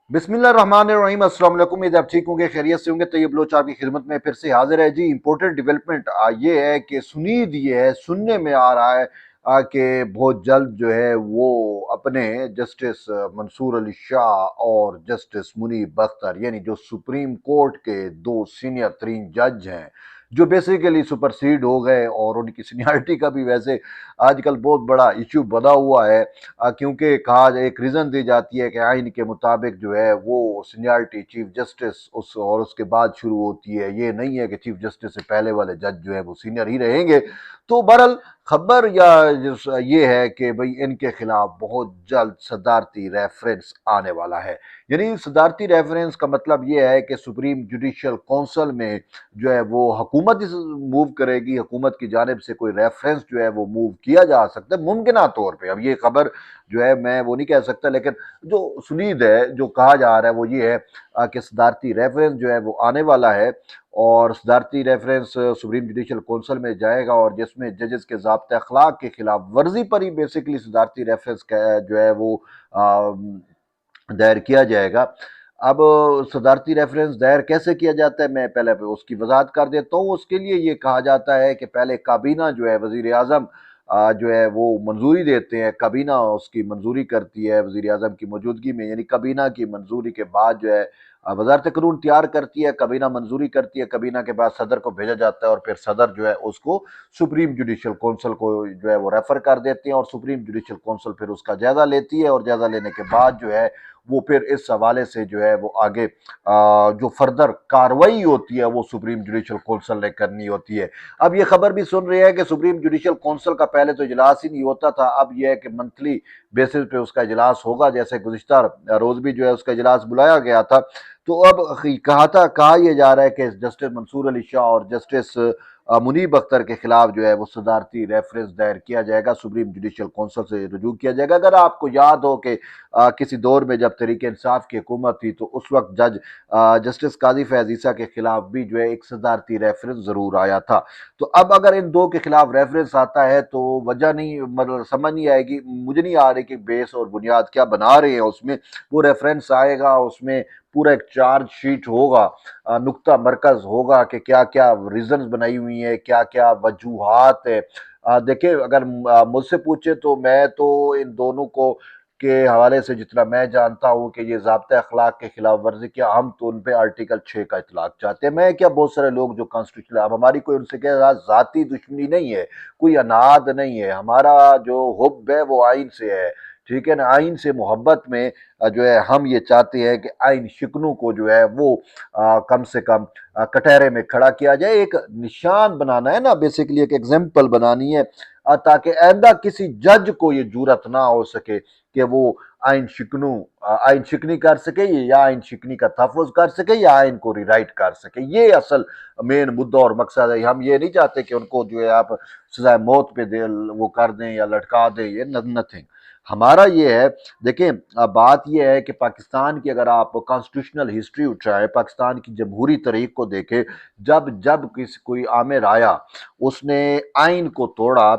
बिस्मिल्लाहिर्रहमानिर्रहीम। अस्सलाम वालेकुम। उम्मीद है आप ठीक होंगे, खैरियत से होंगे। तैयब बलोच आपकी खिदमत में फिर से हाजिर है जी। इंपॉर्टेंट डेवलपमेंट ये है कि सुनीद ये है, सुनने में आ रहा है कि बहुत जल्द जो है वो अपने जस्टिस मंसूर अली शाह और जस्टिस मुनीब अख्तर यानी जो सुप्रीम कोर्ट के दो सीनियर तरीन जज हैं, जो बेसिकली सुपरसीड हो गए, और उनकी सीनियरिटी का भी वैसे आजकल बहुत बड़ा इशू बना हुआ है, क्योंकि कहा एक रीज़न दी जाती है कि आइन के मुताबिक जो है वो सीनियरिटी चीफ जस्टिस उस और उसके बाद शुरू होती है। ये नहीं है कि चीफ जस्टिस से पहले वाले जज जो है वो सीनियर ही रहेंगे। तो बहरहाल खबर ये है कि भाई इनके खिलाफ बहुत जल्द सदारती रेफरेंस आने वाला है। यानी सदारती रेफरेंस का मतलब ये है कि सुप्रीम जुडिशल काउंसिल में जो है वो हुकूमत मूव करेगी, हुकूमत की जानिब से कोई रेफरेंस जो है वो मूव किया जा सकता है मुमकिन तौर पे। अब ये खबर जो है मैं वो नहीं कह सकता, लेकिन जो सुनीद है, जो कहा जा रहा है वो ये है कि सदारती रेफरेंस जो है वो आने वाला है, और सदारती रेफरेंस सुप्रीम जुडिशल काउंसिल में जाएगा, और जिसमें जजेस के ज़ाब्ते अखलाक के खिलाफ वर्जी पर ही बेसिकली सदारती रेफरेंस जो है वो दायर किया जाएगा। अब सदारती रेफरेंस दायर कैसे किया जाता है, मैं पहले उसकी वजाहत कर देता हूँ। उसके लिए ये कहा जाता है कि पहले काबीना जो है वजीर आज़म जो है वो मंजूरी देते हैं, काबीना उसकी मंजूरी करती है वजीर आज़म की मौजूदगी में, यानी काबीना की मंजूरी के बाद जो है वजारत कानून तैयार करती है, काबीना मंजूरी करती है, काबीना के बाद सदर को भेजा जाता है, और फिर सदर जो है उसको सुप्रीम जुडिशल काउंसिल को जो है वो रेफर कर देते हैं, और सुप्रीम जुडिशल काउंसिल फिर उसका जायजा लेती है, और जायजा लेने के बाद जो है वो फिर इस हवाले से जो है वो आगे जो फर्दर कार्रवाई होती है वो सुप्रीम जुडिशल काउंसिल ने करनी होती है। अब ये खबर भी सुन रही है कि सुप्रीम जुडिशल काउंसिल का पहले तो इजलास ही नहीं होता था, अब यह है कि मंथली बेसिस पे उसका इजलास होगा, जैसे गुज़िश्ता रोज भी जो है उसका इजलास बुलाया गया था। तो अब कहा यह जा रहा है कि जस्टिस मंसूर अली शाह और जस्टिस मुनीब अख्तर के खिलाफ जो है वो सदारती रेफरेंस दायर किया जाएगा, सुप्रीम जुडिशल काउंसिल से रुजू किया जाएगा। अगर आपको याद हो कि किसी दौर में जब तहरीक इंसाफ की हुकूमत थी, तो उस वक्त जस्टिस काजी फैज ईसा के खिलाफ भी जो है एक सदारती रेफरेंस जरूर आया था। तो अब अगर इन दो के खिलाफ रेफरेंस आता है तो वजह नहीं, मतलब समझ नहीं आएगी, मुझे नहीं आ रही कि बेस और बुनियाद क्या बना रहे हैं उसमें। वो रेफरेंस आएगा, उसमें पूरा एक चार्ज शीट होगा, नुक्ता मरकज होगा कि क्या क्या रीजंस बनाई हुई है, क्या क्या वजूहात है। देखिए, अगर मुझसे पूछे तो मैं तो इन दोनों को के हवाले से जितना मैं जानता हूँ कि ये ज़ाब्ते अखलाक के खिलाफ वर्जी किया, हम तो उन पे आर्टिकल 6 का इतलाक चाहते हैं। मैं क्या, बहुत सारे लोग जो कॉन्स्टिट्यूशन, अब हमारी कोई उनसे क्या ज़ाती दुश्मनी नहीं है, कोई अनाद नहीं है, हमारा जो हुब्ब है वो आइन से है, ठीक है ना। आइन से मोहब्बत में जो है हम ये चाहते हैं कि आइन शिकनों को जो है वो कम से कम कटहरे में खड़ा किया जाए, एक निशान बनाना है ना, बेसिकली एक एग्जाम्पल बनानी है, ताकि आइंदा किसी जज को ये जरूरत ना हो सके कि वो आइन शिकनी कर सके, या आइन शिकनी का तहफ़्फ़ुज़ कर सके, या आइन को रिराइट कर सके। ये असल मेन मुद्दा और मकसद है। हम ये नहीं चाहते कि उनको जो है आप सजाए मौत पे दे वो कर दें या लटका दें, ये नथिंग। हमारा ये है, देखें, बात ये है कि पाकिस्तान की अगर आप कॉन्स्टिट्यूशनल हिस्ट्री उठाएं, पाकिस्तान की जमहूरी तारीख को देखें, जब जब किसी कोई आमिर आया, उसने आइन को तोड़ा,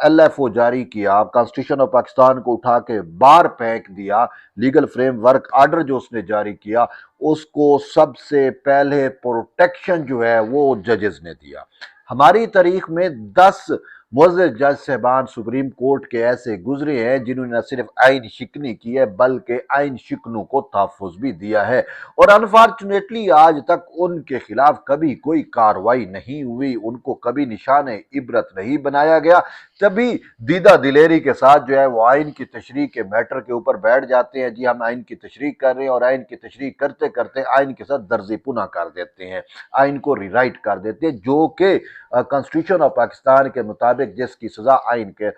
LFO जारी किया, कॉन्स्टिट्यूशन ऑफ पाकिस्तान को उठा के बाहर फेंक दिया, लीगल फ्रेमवर्क आर्डर जो उसने जारी किया, उसको सबसे पहले प्रोटेक्शन जो है वो जजेस ने दिया। हमारी तारीख में 10 मुअज़्ज़ज़ जज साहबान सुप्रीम कोर्ट के ऐसे गुजरे हैं जिन्होंने न सिर्फ आइन शिकनी की है बल्कि आइन शिकनों को तहफ़्फ़ुज़ भी दिया है, और अनफॉर्चुनेटली आज तक उनके खिलाफ कभी कोई कार्रवाई नहीं हुई, उनको कभी निशाने इबरत नहीं बनाया गया। तभी दीदा दिलेरी के साथ जो है वो आइन की तशरीह के मैटर के ऊपर बैठ जाते हैं, जी हम आइन की तशरीह कर रहे हैं, और आइन की तशरीह करते करते आइन के साथ दर्जे पुना कर देते हैं, आइन को रिराइट कर देते हैं, जो कि कॉन्स्टिट्यूशन ऑफ पाकिस्तान के मुताबिक जिसकी सजा आइन के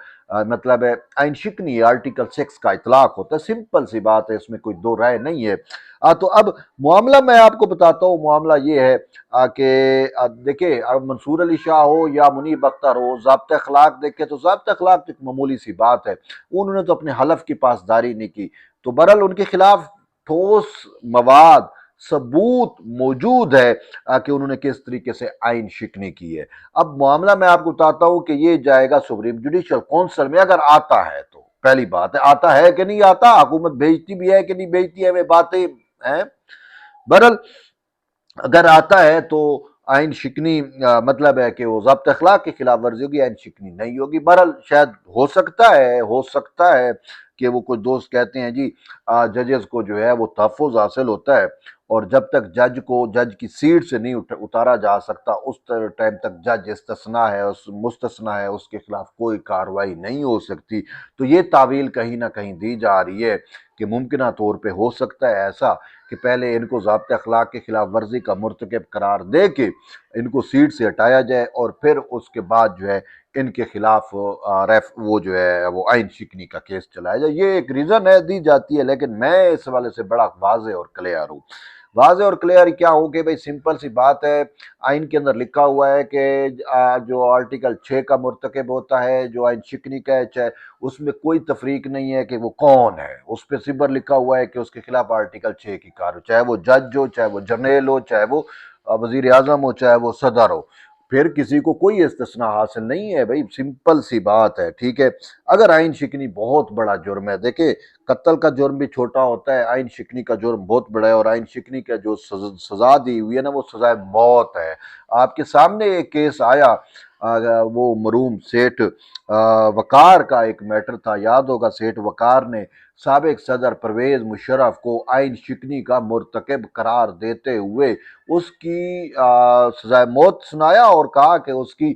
मतलब है आइन शिकनी आर्टिकल 6 का इतलाक होता है। सिंपल सी बात है, इसमें कोई दो राय नहीं है। तो अब मामला मैं आपको बताता हूँ, मामला ये है कि देखिए, अब मंसूर अली शाह हो या मुनीब अख्तर हो, ज़ाब्ते अखलाक देखे तो ज़ाब्ते अखलाक एक मामूली सी बात है, उन्होंने तो अपने हलफ की पासदारी नहीं की, तो बहरहाल उनके खिलाफ ठोस मवाद सबूत मौजूद है कि उन्होंने किस तरीके से आइन शिकनी की है। अब मामला मैं आपको बताता हूं कि ये जाएगा सुप्रीम जुडिशल काउंसिल में, अगर आता है तो پہلی بات ہے آتا ہے کہ نہیں آتا، حکومت بھیجتی بھی ہے کہ نہیں بھیجتی ہے، وہ باتیں ہیں۔ بہرحال اگر آتا ہے تو آئین شکنی مطلب ہے کہ وہ ضابط اخلاق کی خلاف ورزی ہوگی، آئین شکنی نہیں ہوگی۔ بہرحال شاید ہو سکتا ہے کہ وہ کچھ دوست کہتے ہیں جی ججز کو جو ہے وہ تحفظ حاصل ہوتا ہے، اور جب تک جج کی سیٹ سے نہیں اتارا جا سکتا اس ٹائم تک جج مستثنا ہے، اس کے خلاف کوئی کارروائی نہیں ہو سکتی۔ تو یہ تعویل کہیں نہ کہیں دی جا رہی ہے کہ ممکنہ طور پہ ہو سکتا ہے ایسا کہ پہلے ان کو ضابط اخلاق کے خلاف ورزی کا مرتکب قرار دے کے ان کو سیٹ سے ہٹایا جائے، اور پھر اس کے بعد جو ہے ان کے خلاف وہ جو ہے وہ آئین شکنی کا کیس چلایا جائے۔ یہ ایک ریزن ہے دی جاتی ہے، لیکن میں اس حوالے سے بڑا واضح اور کلیئر ہوں۔ واضح اور کلیئر کیا ہوں کہ بھئی سمپل سی بات ہے، آئین کے اندر لکھا ہوا ہے کہ جو آرٹیکل 6 کا مرتکب ہوتا ہے، جو آئین شکنی کا ہے، چاہے اس میں کوئی تفریق نہیں ہے کہ وہ کون ہے، اس پہ صبر لکھا ہوا ہے کہ اس کے خلاف آرٹیکل 6 کی کار ہو، چاہے وہ جج ہو، چاہے وہ جرنیل ہو، چاہے وہ وزیر اعظم ہو، چاہے وہ صدر ہو، پھر کسی کو کوئی استثناء حاصل نہیں ہے۔ بھائی سمپل سی بات ہے، ٹھیک ہے۔ اگر آئین شکنی بہت بڑا جرم ہے، دیکھیں قتل کا جرم بھی چھوٹا ہوتا ہے، آئین شکنی کا جرم بہت بڑا ہے، اور آئین شکنی کا جو سزا دی ہوئی ہے نا وہ سزا موت ہے۔ آپ کے سامنے ایک کیس آیا، وہ مرحوم سیٹھ وقار کا ایک میٹر تھا، یاد ہوگا سیٹھ وقار نے سابق صدر پرویز مشرف کو آئین شکنی کا مرتکب قرار دیتے ہوئے اس کی سزائے موت سنایا، اور کہا کہ اس کی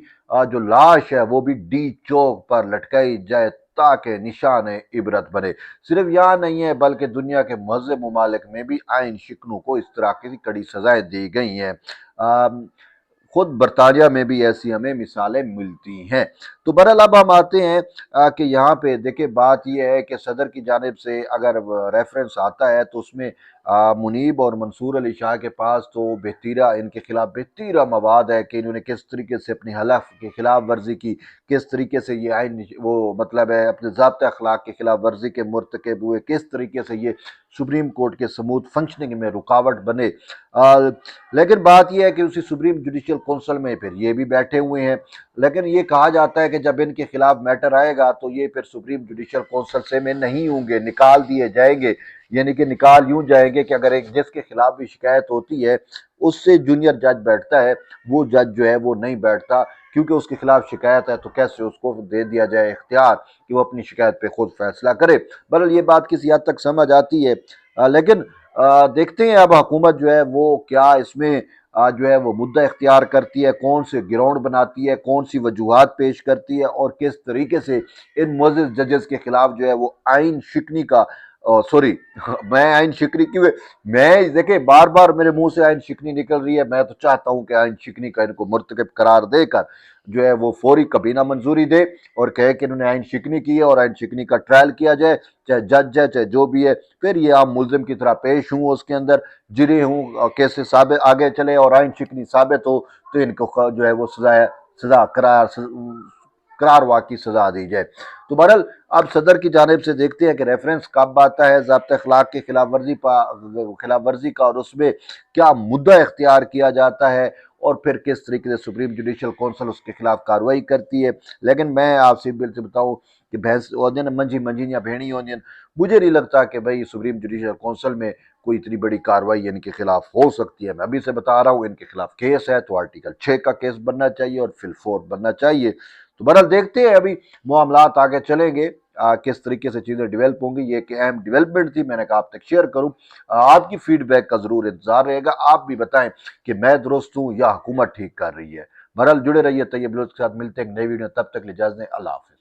جو لاش ہے وہ بھی ڈی چوک پر لٹکائی جائے تاکہ نشان عبرت بنے۔ صرف یہاں نہیں ہے بلکہ دنیا کے مہذب ممالک میں بھی آئین شکنوں کو اس طرح کی کڑی سزائیں دی گئی ہیں۔ خود برطانیہ میں بھی ایسی ہمیں مثالیں ملتی ہیں۔ تو بہرحال اب ہم آتے ہیں کہ یہاں پہ دیکھیں بات یہ ہے کہ صدر کی جانب سے اگر ریفرنس آتا ہے تو اس میں منیب اور منصور علی شاہ کے پاس تو ان کے خلاف بہتیرہ مواد ہے کہ انہوں نے کس طریقے سے اپنی حلف کی خلاف ورزی کی، کس طریقے سے یہ آئین وہ مطلب ہے اپنے ضابطہ اخلاق کی خلاف ورزی کے مرتکب ہوئے، کس طریقے سے یہ سپریم کورٹ کے سموتھ فنکشننگ میں رکاوٹ بنے۔ لیکن بات یہ ہے کہ اسی سپریم جوڈیشل کونسل میں پھر یہ بھی بیٹھے ہوئے ہیں، لیکن یہ کہا جاتا ہے کہ جب ان کے خلاف میٹر آئے گا تو یہ پھر سپریم جوڈیشل کونسل سے میں نہیں ہوں گے، نکال دیے جائیں گے۔ یعنی کہ نکال یوں جائیں گے کہ اگر ایک جس کے خلاف بھی شکایت ہوتی ہے اس سے جونیئر جج بیٹھتا ہے، وہ جج جو ہے وہ نہیں بیٹھتا، کیونکہ اس کے خلاف شکایت ہے تو کیسے اس کو دے دیا جائے اختیار کہ وہ اپنی شکایت پہ خود فیصلہ کرے۔ بہرحال یہ بات کسی حد تک سمجھ آتی ہے، لیکن دیکھتے ہیں اب حکومت جو ہے وہ کیا اس میں جو ہے وہ مدعا اختیار کرتی ہے، کون سے گراؤنڈ بناتی ہے، کون سی وجوہات پیش کرتی ہے، اور کس طریقے سے ان معزز ججز کے خلاف جو ہے وہ آئین شکنی کا سوری میں آئین شکنی کی میں دیکھیں بار بار میرے منہ سے آئین شکنی نکل رہی ہے، میں تو چاہتا ہوں کہ آئین شکنی کا ان کو مرتکب قرار دے کر جو ہے وہ فوری کبینہ منظوری دے اور کہے کہ انہوں نے آئین شکنی کی ہے اور آئین شکنی کا ٹرائل کیا جائے، چاہے جج ہے چاہے جو بھی ہے، پھر یہ عام ملزم کی طرح پیش ہوں، اس کے اندر جرے ہوں، کیسے ثابت آگے چلے اور آئین شکنی ثابت ہو تو ان کو جو ہے وہ سزا قرار واقعی سزا دی جائے۔ تو بہرحال اب صدر کی جانب سے دیکھتے ہیں کہ ریفرنس کب آتا ہے ضابطہ اخلاق کی خلاف ورزی کا، اور اس میں کیا مدعا اختیار کیا جاتا ہے، اور پھر کس طریقے سے سپریم جوڈیشل کونسل اس کے خلاف کارروائی کرتی ہے۔ لیکن میں آپ سے بتاؤں کہ بھینس منجی یا بھیڑی ہونین، مجھے نہیں لگتا کہ بھئی سپریم جوڈیشل کونسل میں کوئی اتنی بڑی کارروائی ان کے خلاف ہو سکتی ہے۔ میں ابھی سے بتا رہا ہوں ان کے خلاف کیس ہے تو آرٹیکل 6 کا کیس بننا چاہیے اور فل 4 بننا چاہیے۔ تو بہرحال دیکھتے ہیں ابھی معاملات آگے چلیں گے، کس طریقے سے چیزیں ڈیولپ ہوں گی۔ یہ ایک اہم ڈیولپمنٹ تھی، میں نے کہا آپ تک شیئر کروں۔ آپ کی فیڈ بیک کا ضرور انتظار رہے گا، آپ بھی بتائیں کہ میں درست ہوں یا حکومت ٹھیک کر رہی ہے۔ بہرحال جڑے رہیے طیب لوز کے ساتھ، ملتے ہیں ایک نئی ویڈیو، تب تک اجازت دیں، اللہ حافظ۔